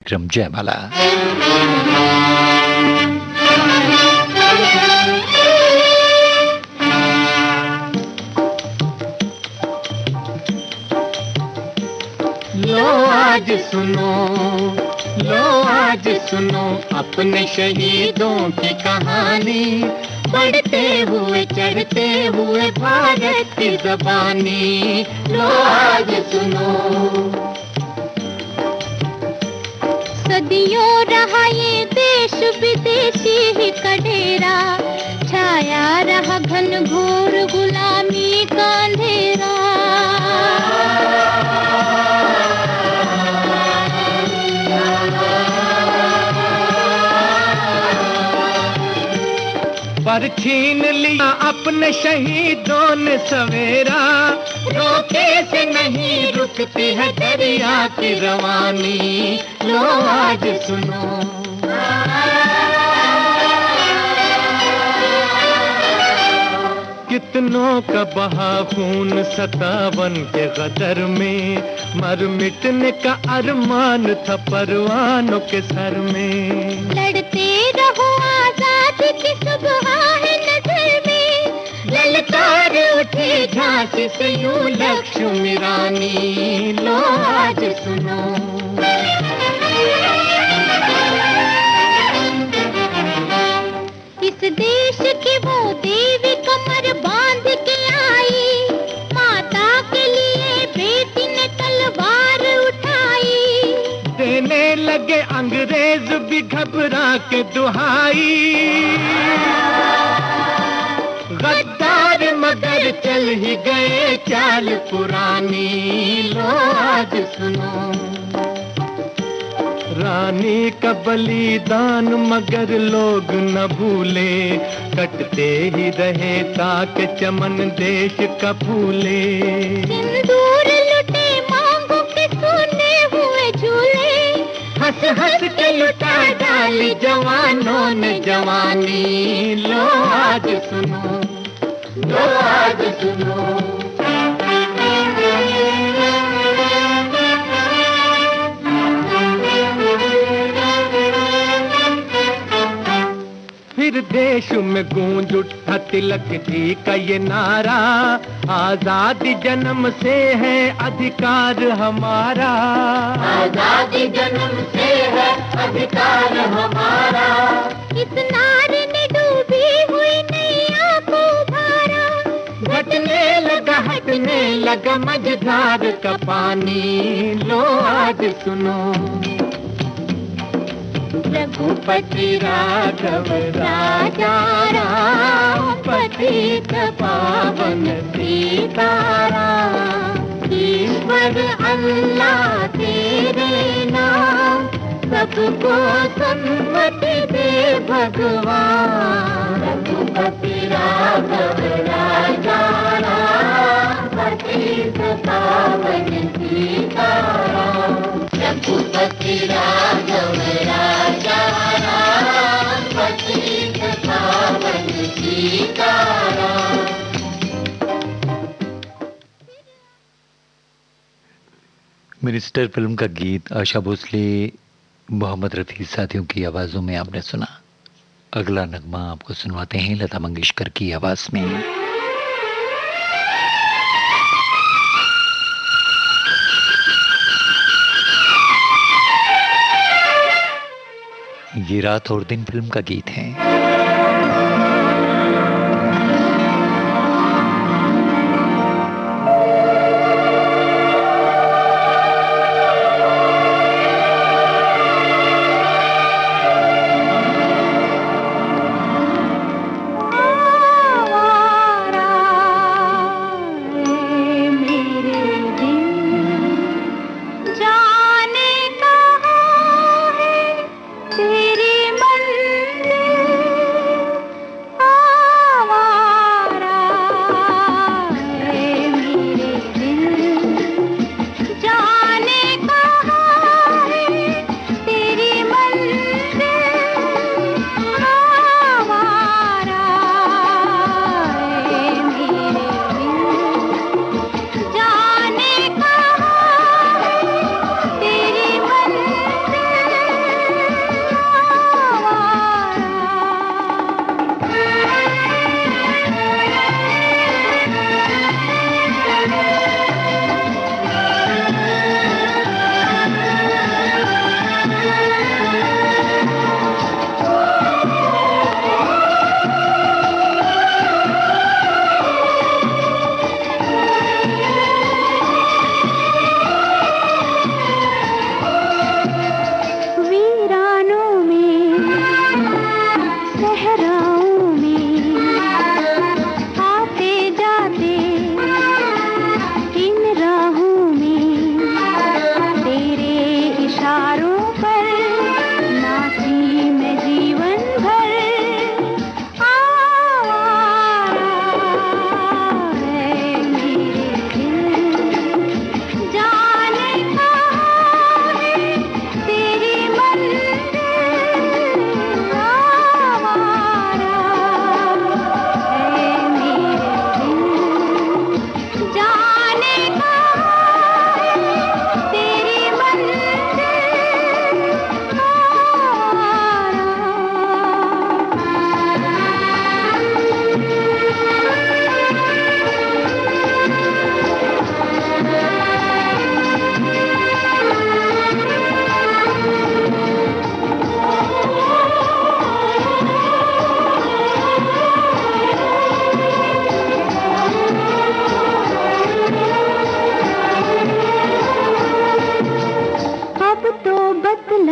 कार्यक्रम जयमाला। लो आज सुनो, लो आज सुनो अपने शहीदों की कहानी, बढ़ते हुए चढ़ते हुए भारत की ज़बानी। लो आज सुनो। सदियों रहा ये देश विदेशी ही का डेरा, छाया रहा घन घोर गुलामी का अंधेरा। पर छीन लिया अपने शहीदों ने सवेरा, रोके से नहीं रुकती है दरिया की रवानी। लो आज सुनो। कितनों का बहा खून 57 के गदर में, मर मिटने का अरमान था परवानों के सर में। लड़ते रहो आजादी की सुबह है नजर में, ललकार उठी झांसी से यूं लक्ष्मी रानी। लो आज सुनो। इस देश की वो देवी कमर बांध के आई, माता के लिए बेटी ने तलवार उठाई। देने लगे अंग्रेज भी घबरा के दुहाई, गद्दार मगर चल ही गए चाल पुरानी। लो आज सुनो। रानी का बलिदान मगर लोग न भूले, कटते ही रहे ताकि चमन देश का फूले। सिंदूर लुटे मांगों के सोने हुए झूले, हंस हंस के लुटा डाली जवानों ने जवानी। लो आज सुनो, लो आज सुनो। फिर देश में गूंज उठा तिलक जी का ये नारा, आजादी जन्म से है अधिकार हमारा। आजादी जन्म से है अधिकार हमारा। इस नारे ने डूबी हुई नैया को उभारा, घटने लगा हटने लगा मझधार का पानी। लो आज सुनो। रघुपति राघव राजा राम, पतित पावन सीताराम। ईश्वर अल्लाह तेरे नाम, सबको सन्मति दे भगवान। रघुपति राघव राजा राम, पतित पावन सीताराम। रघुपति राघव राजा राम, पतित पावन सीताराम। मिनिस्टर फिल्म का गीत आशा भोसले, मोहम्मद रफ़ी साथियों की आवाज़ों में आपने सुना। अगला नगमा आपको सुनवाते हैं लता मंगेशकर की आवाज़ में। ये रात और दिन फिल्म का गीत है। तेरी मंजिल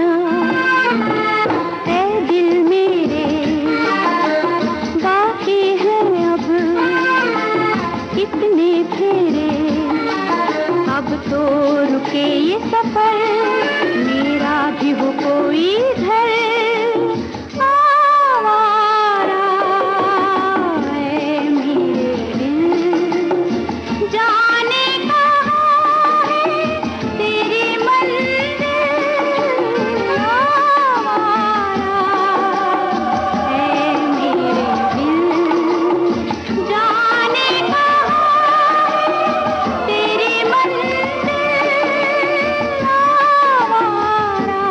ना ऐ दिल मेरे, बाकी है अब कितने फेरे, अब तो रुके ये सफर, मेरा भी हो कोई घर आवारा है मेरे दिल, जाने कहाँ है तेरी मंजिल, आवारा है मेरे दिल, जाने कहाँ है तेरी मंजिल, आवारा।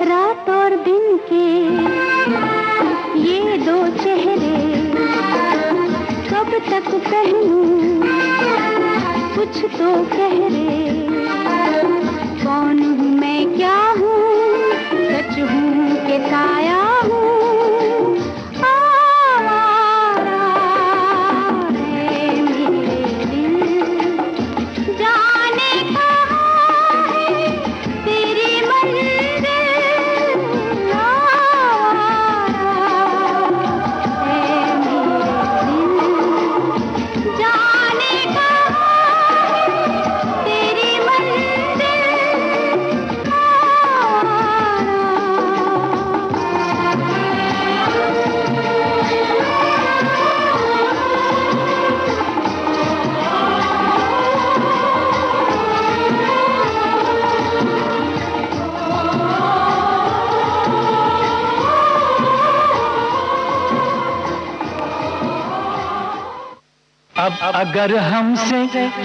रात और दिन के ये दो चेहरे, कब तक पहनूं कुछ तो कह रे, कौन हूँ मैं क्या हूँ, सच हूँ कि साया हूँ, आवारा है मेरे दिल, जाने कहाँ है तेरी मंजिल, आवारा है मेरे दिल, जाने कहाँ है तेरी मंजिल, अब अगर हमसे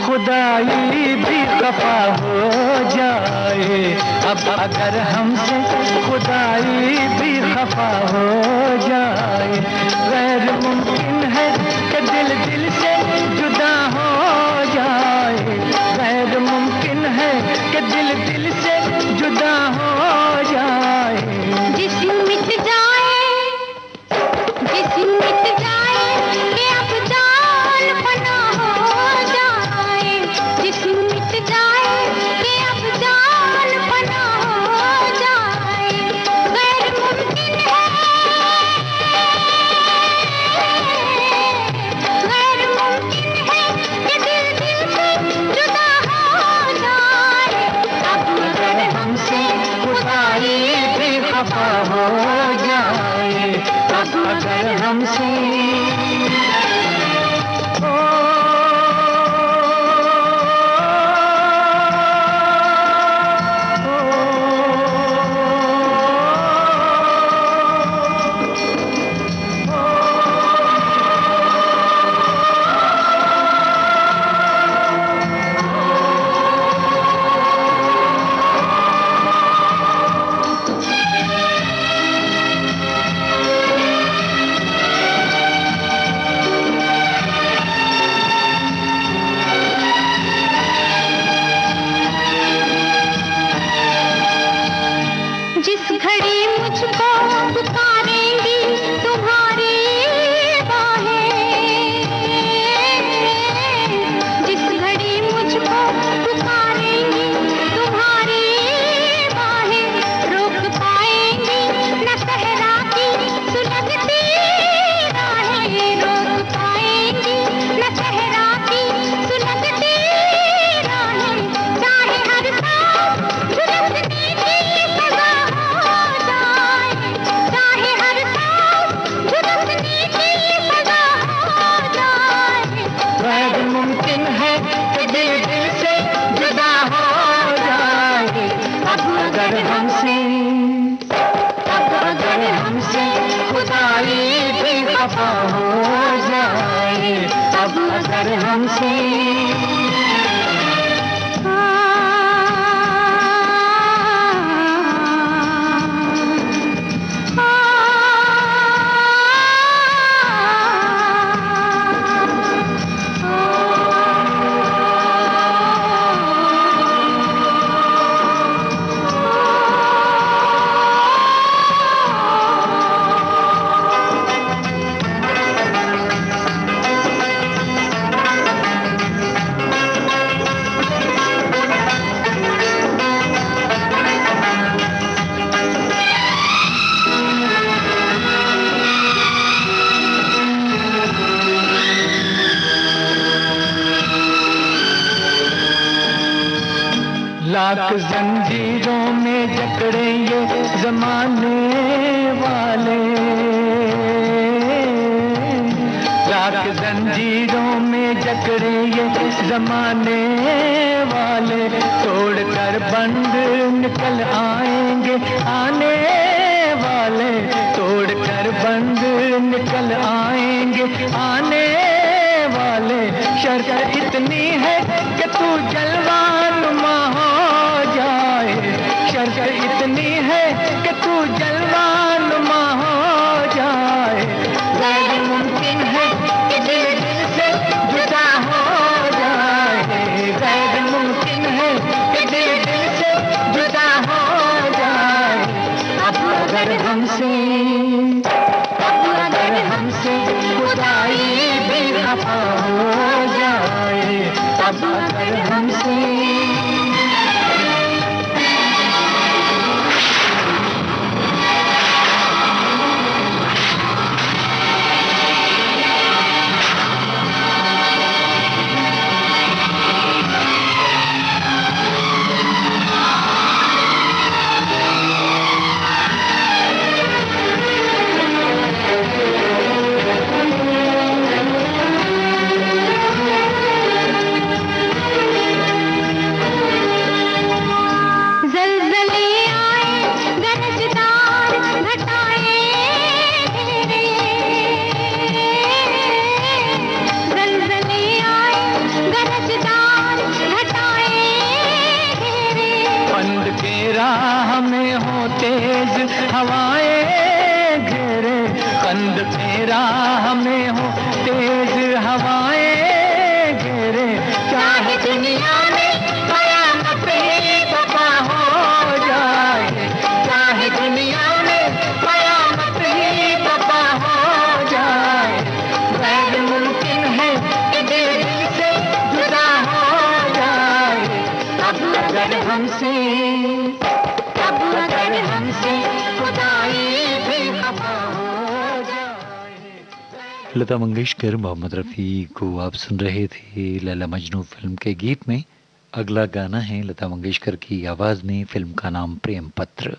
खुदाई भी खफा हो जाए, अब अगर हमसे खुदाई भी खफा हो जाए, गैर मुमकिन है कि दिल दिल से जुदा हो जाए, गैर मुमकिन है कि दिल दिल से जुदा हो जाए, जिस्म मिट जाए, जिस्म मिट जाए, कि अब जान फना हो जाए, जिस्म मिट जाए, कि अब जान फना हो जाए, गैर मुमकिन है, गैर मुमकिन है कि दिल दिल से जुदा हो जाए, अब अगर हमसे खुदाई भी खफा हो जाए, अब अगर हमसे जिस घड़ी मुझको पुकारेंगी तुम्हारी बाहें, जिस घड़ी मुझको पुकारेंगी तुम्हारी बाहें, रोक पाएंगी न सहरा की सुलगती राहें, रोक पाएंगी न सहरा की सुलगती राहें, चाहे हर सांस झुलसने की सजा हो जाए, चाहे हर सांस झुलसने की सजा हो जाए, गैर मुमकिन है कि दिल दिल से जुदा हो जाए, अब अगर हमसे खुदाई भी खफा हो जाए, अब अगर हमसे राख जंजीरों में जकड़े ये जमाने वाले, राख जंजीरों में जकड़े ये जमाने वाले, तोड़ कर बंद निकल आएंगे आने वाले, तोड़ कर बंद निकल आएंगे आने वाले। शर्त इतनी है कि तू जलवानुमा हो जाए, शर्त इतनी है कि तू जलवानुमा हो जाए। गैर मुमकिन है कि दिल से जुदा हो जाए, गैर मुमकिन है कि दिल से जुदा हो जाए। अब अगर हमसे खुदाई भी खफा हो जाए, अब अगर हमसे हवाएं घेरे, कंद तेरा हमें हो तेज हवाएं घेरे। चाहे दुनिया में कयामत ही बपा हो जाए, चाहे दुनिया में कयामत ही बपा हो जाए। गैर मुमकिन है कि दिल से जुदा हो जाए। अब अगर हमसे लता मंगेशकर, मोहम्मद रफ़ी को आप सुन रहे थे लैला मजनू फिल्म के गीत में। अगला गाना है लता मंगेशकर की आवाज़ में, फिल्म का नाम प्रेम पत्र।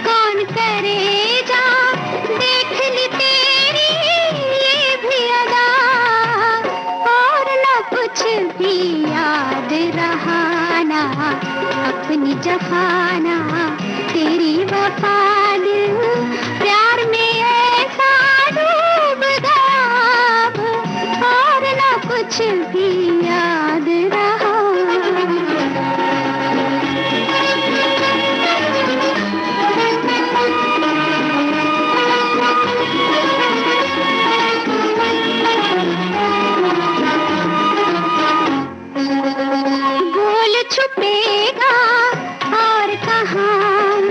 कौन करे जा, देख ली तेरी ये जफाना तेरी वफा दिल प्यार में ऐसा डूब गया अब और न कुछ भी याद रहा। बोल छुपेगा और कहाँ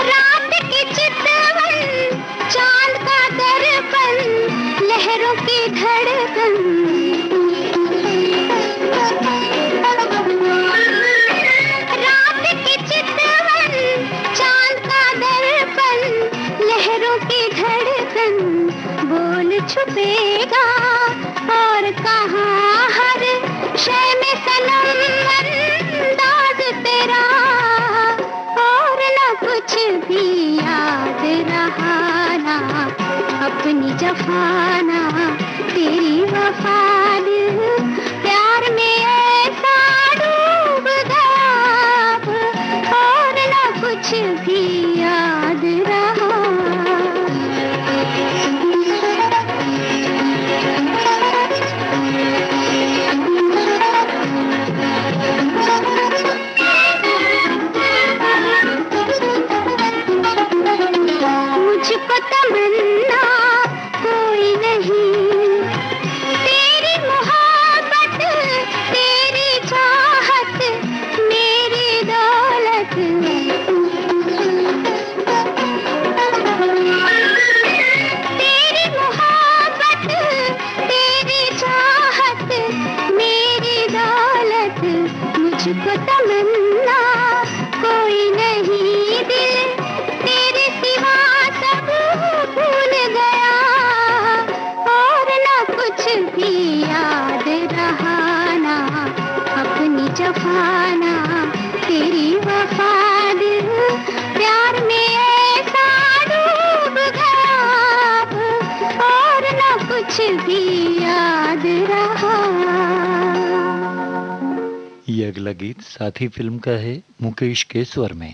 रात की चितवन चांद का दर्पण लहरों की धड़कन। रात की चितवन चांद का दर्पण लहरों की धड़कन। बोल छुपेगा और कहाँ हर शय में सनम अंदाज तेरा और न कुछ भी याद रहा ना अपनी जफाना तेरी वफा दिल प्यार में ऐसा डूब गया अब और न कुछ भी याद रहा। मुझको तमन्ना कोई नहीं तेरी मोहब्बत तेरी चाहत मेरी दौलत। तेरी मोहब्बत तेरी चाहत मेरी दौलत। मुझको तमन्ना कोई नहीं दिल तेरे सिवा सब भूल गया और न कुछ भी याद रहा ना अपनी जफाना तेरी वफा दिल प्यार में ऐसा डूब गया अब और न कुछ भी याद रहा। ये अगला गीत साथी फिल्म का है, मुकेश के स्वर में।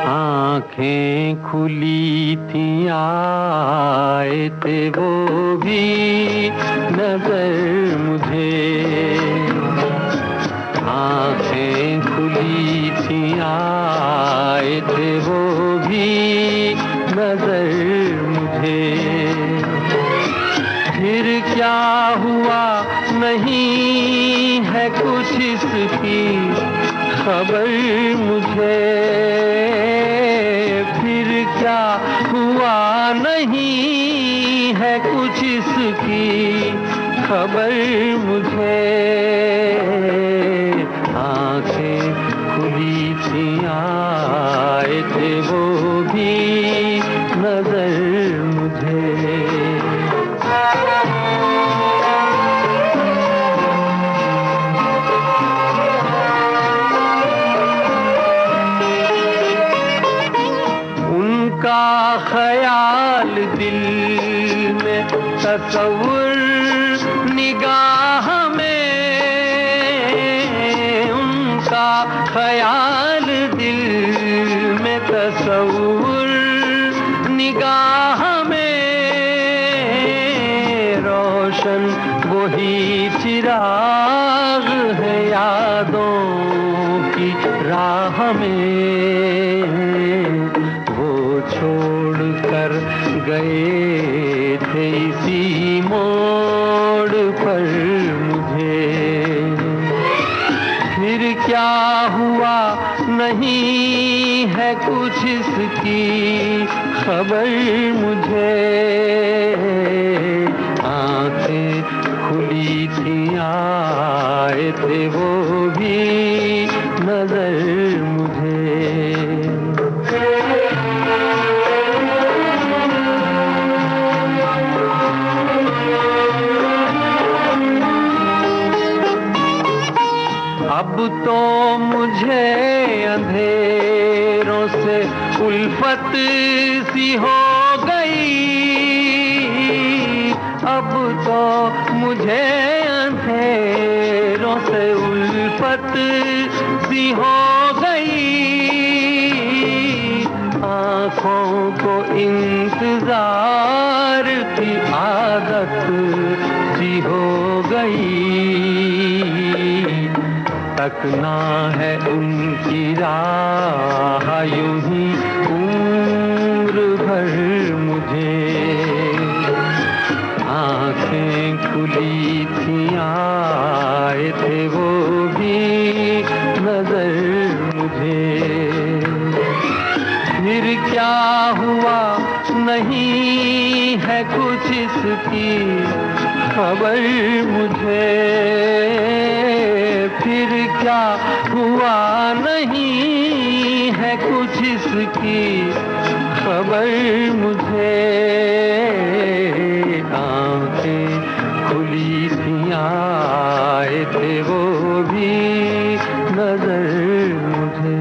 आँखें खुली थी आए थे वो भी नजर मुझे। आँखें खुली थी आए थे वो भी नजर मुझे। फिर क्या हुआ नहीं है कुछ इसकी खबर मुझे। फिर क्या हुआ नहीं है कुछ इसकी खबर मुझे। आँखें खुली थी आए थे वो भी नजर मुझे। उनका ख्याल दिल में तसव्वुर निगाह में। उनका ख्याल दिल में तसव्वुर निगाह में। रोशन वही चिराग है यादों की राह में। वो छोड़ कर गए थे इसी मोड़ पर मुझे। फिर क्या हुआ नहीं है कुछ इसकी खबर मुझे। आँखें खुली थी आए थे वो भी नजर मुझे। उल्फत सी हो गई, अब तो मुझे अंधेरों से उल्फत सी हो गई। आँखों को इंतजार की आदत सी हो गई, तकना है उनकी राह यूं ही उम्र भर मुझे। आँखें खुली थी आए थे वो भी नजर मुझे। फिर क्या हुआ नहीं है कुछ इसकी खबर मुझे। फिर क्या हुआ नहीं है कुछ इसकी खबर मुझे। आँखें खुली थी आए थे वो भी नजर मुझे।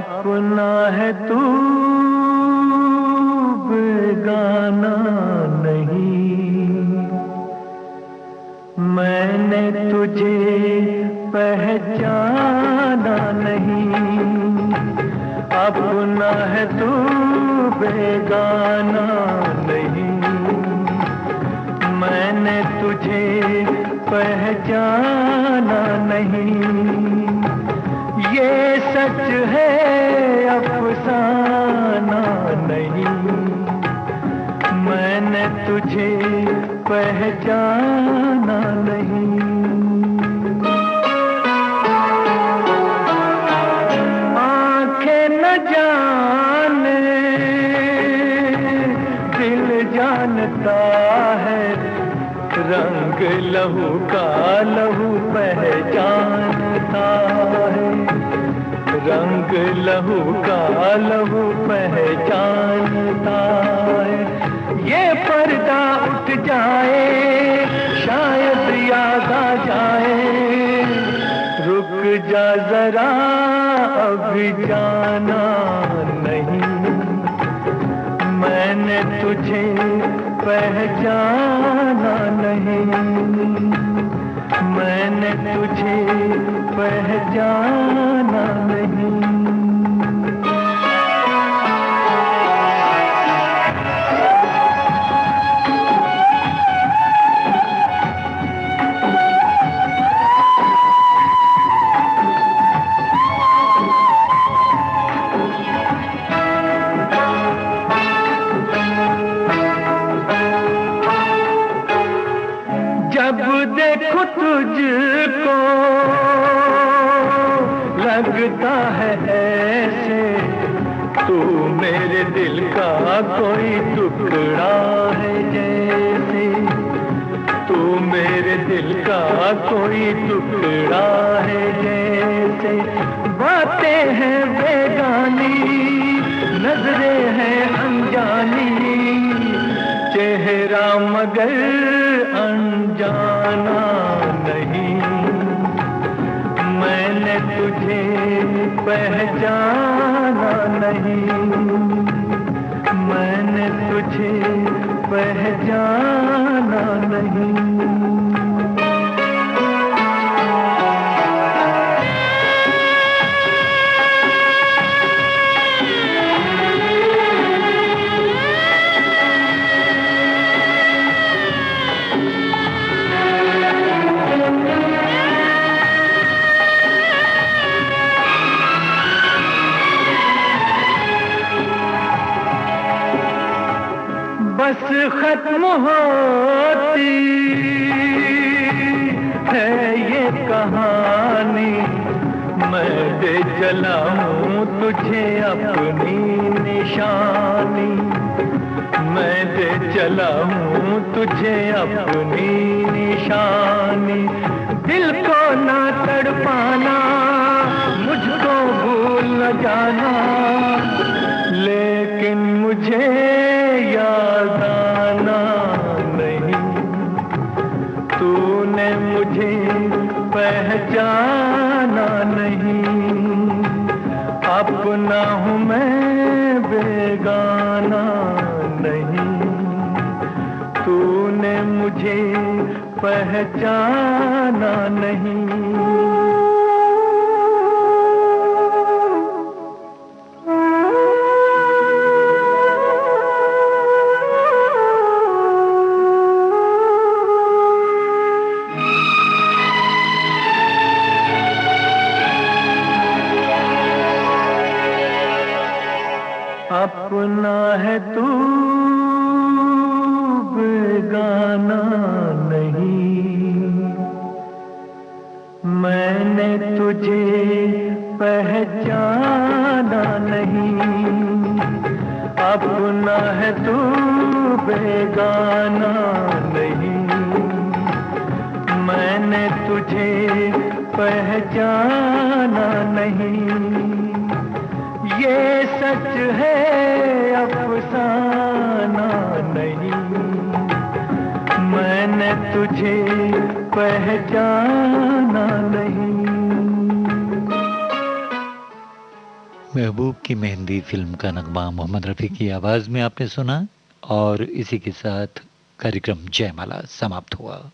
अपना है तू बेगाना नहीं, मैंने तुझे पहचाना नहीं। अपना है तू बेगाना नहीं, मैंने तुझे पहचाना नहीं। ये सच है अफसाना नहीं, मैंने तुझे पहचाना नहीं। आंखें न जाने दिल जानता है, रंग लहू का लहू पहचानता है। रंग लहू का लहू पहचानता है। ये पर्दा उठ जाए शायद याद आ जाए, रुक जा जरा अभी जाना नहीं। मैंने तुझे पहचाना नहीं, मैंने तुझे पहचाना नहीं। जब देखो तुझको लगता है ऐसे, तू मेरे दिल का कोई टुकड़ा है जैसे। तू मेरे दिल का कोई टुकड़ा है जैसे। बातें हैं बेगानी, नजरें हैं अनजानी, चेहरा मगर अनजाना नहीं। मैंने तुझे पहचाना नहीं, मैंने तुझे पहचाना नहीं। बस खत्म होती है ये कहानी, मैं दे चला हूँ तुझे अपनी निशानी। मैं दे चला हूँ तुझे अपनी निशानी। दिल को ना तड़पाना, मुझको भूल न जाना, लेकिन मुझे याद आना नहीं। तूने मुझे पहचाना नहीं, अपना हूँ मैं बेगाना नहीं। तूने मुझे पहचाना नहीं। अपना है तू बेगाना नहीं, मैंने तुझे पहचाना नहीं। अपना है तू बेगाना नहीं, मैंने तुझे पहचाना नहीं। ये सच है अफसाना नहीं, मैंने तुझे पहचाना नहीं। महबूब की मेहंदी फिल्म का नगमा मोहम्मद रफ़ी की आवाज़ में आपने सुना और इसी के साथ कार्यक्रम जयमाला समाप्त हुआ।